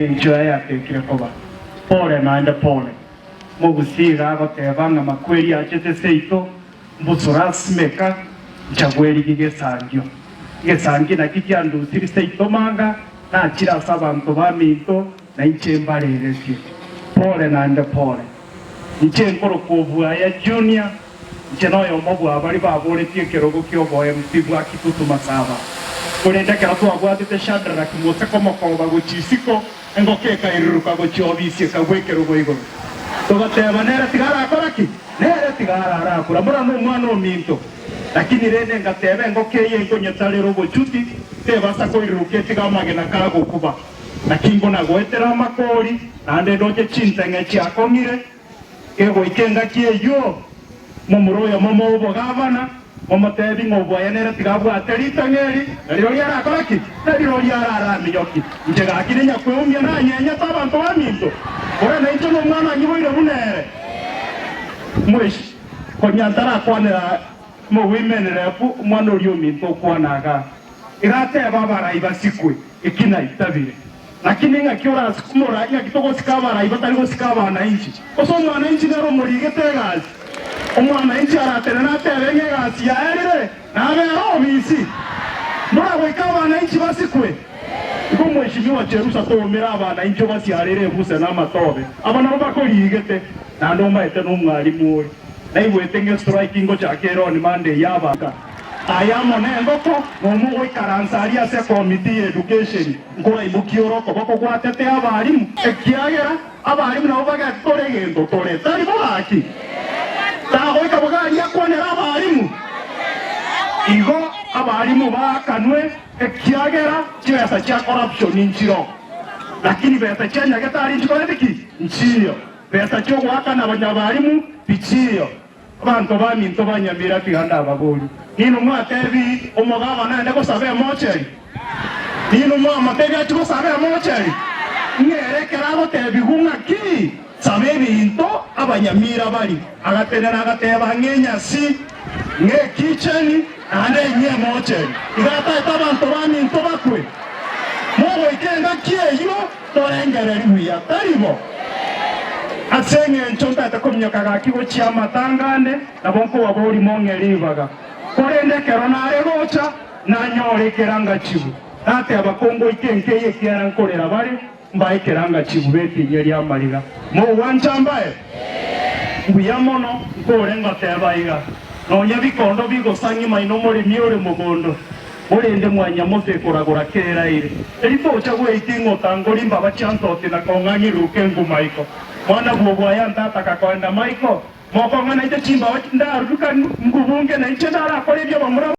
Enjoy atekire koba pole naende pole mugusiga agotebanga makweri achete seito mbusura simeka njagweri gigesangi na kikiandusiri seito manga na chira sabantu baminto na inchembareretie pole naende pole nchenkoro kuvua ya junior nchenoyo mobu abari baboretie kerogo kyoboye mpibwa kitutu masaba kurenda kerato agwatete Shadrach mose komokoba guchisiko engokeka iruruka gochobisi kagwekero goigo togateba nera tigara akoraki nera tigara arakura mura no mwana ominto lakini rene ngatebe ngokeye ngonyetsalero gochuti tebasa koiruruke tigamage na kago kuba na kingo na goetera makori nande doche chintenge chiakongire ego ikenga kieyo mumuroyo momo gavana omotebi ngoboya nera tigabwa aterita ngeri rero yara akoraki rero yara aramiyoki njega akire nyakwumya na nyenya tabantu baminto ora na incho no mwana nyiboire bunere mweshi konyantara kwanera mo women repu mwana uri ominto kwanaga irate babara ibasikwe ikina itabire lakini ngakiora sikumora ngakitoko sikabara ibatari go sikabana inchi oso mwana inchi nero murigete gazi omwana inchi aratera na terenge gazi yaerire nabe obisi mura wekabana inchi basikwe iko mweshimiwa Cherusa tomera abana inchi basiarire buse na matobe abana bakorigete na ndoma ete no mwalimu uri na iwetenge striking go chakero ni mande yabaga ayamo nengoko ngomugo ikaransaria se committee education ngora ibukioro koboko gwatete abarimu ekiagera abarimu nabo bagatorегendo tore tari baki taho ikabogari yakwanera abarimu igo abarimu bakanwe ekiagera chesa cha corruption injiro lakini beta chanya getari nchikoreki nchiyo beta cyo gwakana abanyabarimu bichiyo abantu baminto banyamira tiganda abagoli nino mwatebi omugaba nande ko sabe mocheri nino mwatebi atuko sabe mocheri nyerekera agotebi gunga ki sabe binto abanyamira bali agatenera agateba ngenyasi nge kitchen ande nye mocheri igata abantu baminto bakwe mogo ikenga kieyo torengereri wiya taribo asenge nchonta takomnyoka gakigo chia matangande na bonko wabori mongeribaga korende keronare gocha na nyore keranga chibu ate abakongo ikenkeye kiara nkorera bari mbaye keranga chibu beti yeri amariga mo wanchambaye buyamono korenga tebaiga no nyabikondo bigo sanyi maino muri miore mugondo orende mwanya mose koragora kera ire erito chagwe itingo tangori mbaba chanto tina konganyi rukengu maiko mwana bwobwa yantata kakwenda maiko moko ngana ite chimba wakinda ruka ngubunge na iche dara kore byo bamura